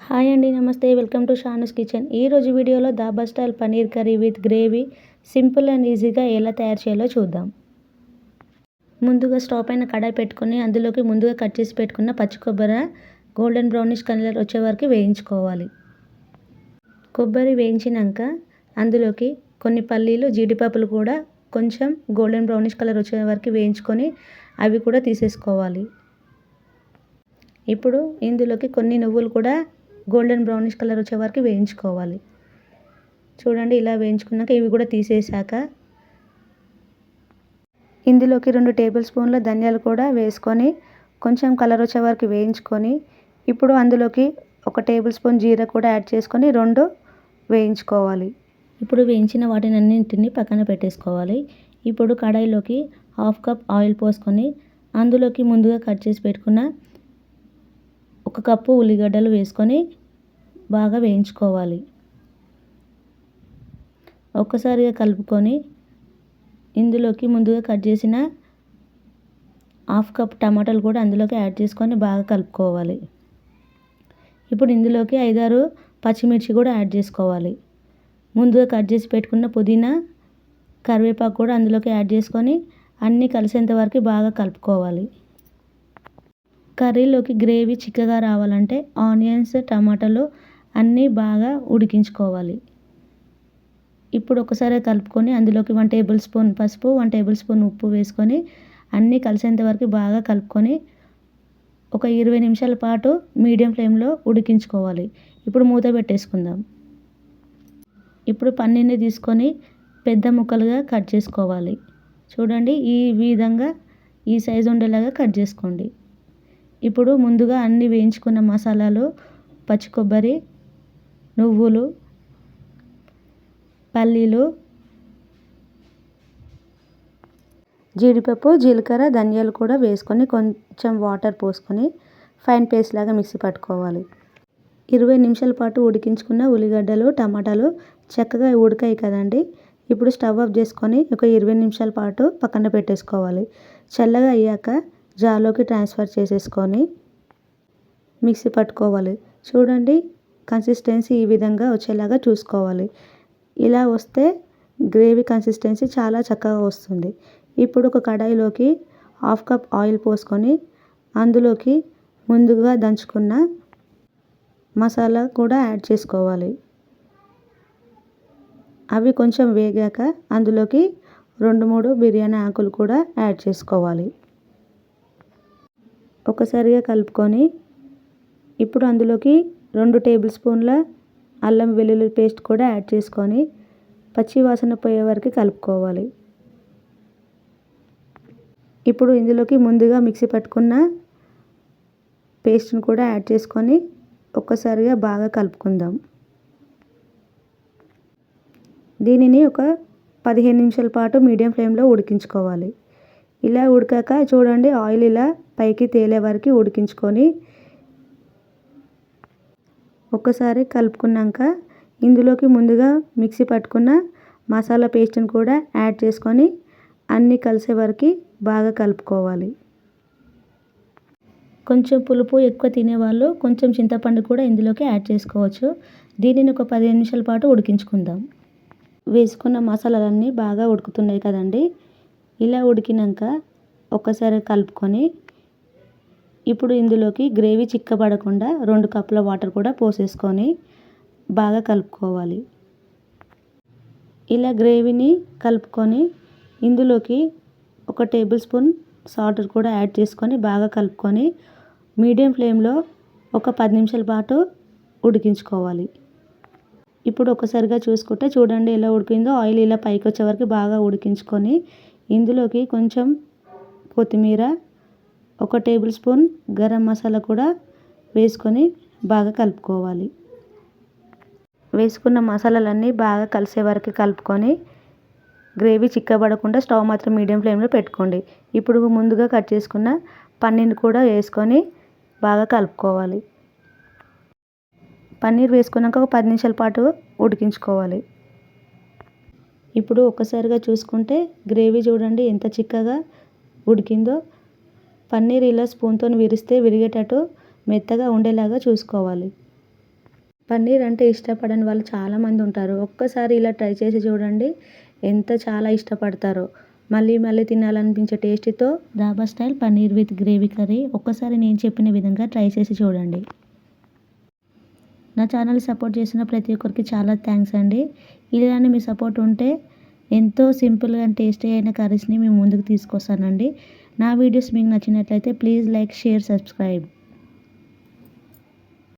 Hi అండి, నమస్తే. Welcome to Shanu's kitchen. ఈరోజు వీడియోలో dhaba style paneer curry with gravy simple and ఈజీగా ఎలా తయారు చేయాలో చూద్దాం. ముందుగా స్టవ్ పైన కడాయి పెట్టుకొని అందులోకి ముందుగా కట్ చేసి పెట్టుకున్న పచ్చి కొబ్బరి గోల్డెన్ బ్రౌనిష్ కలర్ వచ్చే వరకు వేయించుకోవాలి. కొబ్బరి వేయించినాక అందులోకి కొన్ని పల్లీలు, జీడిపప్పులు కూడా కొంచెం గోల్డెన్ బ్రౌనిష్ కలర్ వచ్చే వరకు వేయించుకొని అవి కూడా తీసేసుకోవాలి. ఇప్పుడు ఇందులోకి కొన్ని నువ్వులు కూడా గోల్డెన్ బ్రౌనిష్ కలర్ వచ్చే వరకు వేయించుకోవాలి. చూడండి, ఇలా వేయించుకున్నాక ఇవి కూడా తీసేసాక ఇందులోకి 2 టేబుల్ స్పూన్ల ధనియాలు కూడా వేసుకొని కొంచెం కలర్ వచ్చే వరకు వేయించుకొని ఇప్పుడు అందులోకి 1 టేబుల్ స్పూన్ జీరా కూడా యాడ్ చేసుకొని 2 వేయించుకోవాలి. ఇప్పుడు వేయించిన వాటిని అన్నింటినీ పక్కన పెట్టేసుకోవాలి. ఇప్పుడు కడాయిలోకి 1/2 కప్ ఆయిల్ పోసుకొని అందులోకి ముందుగా కట్ చేసి పెట్టుకున్న 1 కప్పు ఉల్లిగడ్డలు వేసుకొని బాగా వేయించుకోవాలి. ఒక్కసారిగా కలుపుకొని ఇందులోకి ముందుగా కట్ చేసిన 1/2 కప్ టమాటాలు కూడా అందులోకి యాడ్ చేసుకొని బాగా కలుపుకోవాలి. ఇప్పుడు ఇందులోకి 5-6 పచ్చిమిర్చి కూడా యాడ్ చేసుకోవాలి. ముందుగా కట్ చేసి పెట్టుకున్న పుదీనా, కరివేపాకు కూడా అందులోకి యాడ్ చేసుకొని అన్నీ కలిసేంత వరకు బాగా కలుపుకోవాలి. కర్రీలోకి గ్రేవీ చిక్కగా రావాలంటే ఆనియన్స్, టమాటాలు అన్నీ బాగా ఉడికించుకోవాలి. ఇప్పుడు ఒకసారి కలుపుకొని అందులోకి 1 టేబుల్ స్పూన్ పసుపు, 1 టేబుల్ స్పూన్ ఉప్పు వేసుకొని అన్నీ కలిసేంత వరకు బాగా కలుపుకొని ఒక 20 నిమిషాల పాటు మీడియం ఫ్లేమ్లో ఉడికించుకోవాలి. ఇప్పుడు మూత పెట్టేసుకుందాం. ఇప్పుడు పన్నీర్ని తీసుకొని పెద్ద ముక్కలుగా కట్ చేసుకోవాలి. చూడండి, ఈ విధంగా ఈ సైజు ఉండేలాగా కట్ చేసుకోండి. ఇప్పుడు ముందుగా అన్నీ వేయించుకున్న మసాలాలు, పచ్చి కొబ్బరి, నువ్వులు, పల్లీలు, జీడిపప్పు, జీలకర్ర, ధనియాలు కూడా వేసుకొని కొంచెం వాటర్ పోసుకొని ఫైన్ పేస్ట్ లాగా మిక్సీ పట్టుకోవాలి. 20 నిమిషాల పాటు ఉడికించుకున్న ఉల్లిగడ్డలు, టమాటాలు చక్కగా ఉడికాయి కదండి. ఇప్పుడు స్టవ్ ఆఫ్ చేసుకొని ఒక 20 నిమిషాల పాటు పక్కన పెట్టేసుకోవాలి. చల్లగా అయ్యాక జార్లోకి ట్రాన్స్ఫర్ చేసేసుకొని మిక్సీ పట్టుకోవాలి. చూడండి, కన్సిస్టెన్సీ ఈ విధంగా వచ్చేలాగా చూసుకోవాలి. ఇలా వస్తే గ్రేవీ కన్సిస్టెన్సీ చాలా చక్కగా వస్తుంది. ఇప్పుడు ఒక కడాయిలోకి 1/2 కప్ ఆయిల్ పోసుకొని అందులోకి ముందుగా దంచుకున్న మసాలా కూడా యాడ్ చేసుకోవాలి. అవి కొంచెం వేగాక అందులోకి 2-3 బిర్యానీ ఆకులు కూడా యాడ్ చేసుకోవాలి. ఒకసారిగా కలుపుకొని ఇప్పుడు అందులోకి 2 టేబుల్ స్పూన్ల అల్లం వెల్లుల్లి పేస్ట్ కూడా యాడ్ చేసుకొని పచ్చి వాసన పోయే వరకు కలుపుకోవాలి. ఇప్పుడు ఇందులోకి ముందుగా మిక్సీ పట్టుకున్న పేస్ట్ని కూడా యాడ్ చేసుకొని ఒక్కసారిగా బాగా కలుపుకుందాం. దీనిని ఒక 15 నిమిషాల పాటు మీడియం ఫ్లేమ్లో ఉడికించుకోవాలి. ఇలా ఉడికాక చూడండి, ఆయిల్ ఇలా పైకి తేలే వరకు ఉడికించుకొని ఒక్కసారి కలుపుకున్నాక ఇందులోకి ముందుగా మిక్సీ పట్టుకున్న మసాలా పేస్ట్ని కూడా యాడ్ చేసుకొని అన్నీ కలిసే వరకు బాగా కలుపుకోవాలి. కొంచెం పులుపు ఎక్కువ తినేవాళ్ళు కొంచెం చింతపండు కూడా ఇందులోకి యాడ్ చేసుకోవచ్చు. దీనిని ఒక 15 నిమిషాల పాటు ఉడికించుకుందాం. వేసుకున్న మసాలాలన్నీ బాగా ఉడుకుతున్నాయి కదండి. ఇలా ఉడికినాక ఒక్కసారి కలుపుకొని ఇప్పుడు ఇందులోకి గ్రేవీ చిక్కబడకుండా 2 కప్పుల వాటర్ కూడా పోసేసుకొని బాగా కలుపుకోవాలి. ఇలా గ్రేవీని కలుపుకొని ఇందులోకి 1 టేబుల్ స్పూన్ సాల్ట్ కూడా యాడ్ చేసుకొని బాగా కలుపుకొని మీడియం ఫ్లేమ్లో ఒక 10 నిమిషాల పాటు ఉడికించుకోవాలి. ఇప్పుడు ఒకసారిగా చూసుకుంటే చూడండి ఎలా ఉడికిందో. ఆయిల్ ఇలా పైకి వచ్చే వరకు బాగా ఉడికించుకొని ఇందులోకి కొంచెం కొత్తిమీర, 1 టేబుల్ స్పూన్ గరం మసాలా కూడా వేసుకొని బాగా కలుపుకోవాలి. వేసుకున్న మసాలాలన్నీ బాగా కలిసే వరకు కలుపుకొని గ్రేవీ చిక్కబడకుండా స్టవ్ మాత్రం మీడియం ఫ్లేమ్లో పెట్టుకోండి. ఇప్పుడు ముందుగా కట్ చేసుకున్న పన్నీర్ని కూడా వేసుకొని బాగా కలుపుకోవాలి. పన్నీర్ వేసుకున్నాక ఒక 10 నిమిషాల పాటు ఉడికించుకోవాలి. ఇప్పుడు ఒక్కసారిగా చూసుకుంటే గ్రేవీ చూడండి ఎంత చిక్కగా ఉడికిందో. పన్నీర్ ఇలా స్పూన్తో విరిస్తే విరిగేటట్టు మెత్తగా ఉండేలాగా చూసుకోవాలి. పన్నీర్ అంటే ఇష్టపడని వాళ్ళు చాలామంది ఉంటారు. ఒక్కసారి ఇలా ట్రై చేసి చూడండి. చాలా ఇష్టపడతారో. మళ్ళీ మళ్ళీ తినాలనిపించే టేస్టీతో dhaba style paneer with gravy curry ఒక్కసారి నేను చెప్పిన విధంగా ట్రై చేసి చూడండి. నా ఛానల్ సపోర్ట్ చేసిన ప్రతి ఒక్కరికి చాలా థ్యాంక్స్ అండి. ఇలానే మీ సపోర్ట్ ఉంటే ఎంతో సింపుల్గా అండ్ టేస్టీ అయిన కర్రీస్ని మేము ముందుకు తీసుకొస్తానండి. నా వీడియోస్ మీకు నచ్చినట్లయితే ప్లీజ్ లైక్, షేర్, సబ్స్క్రైబ్.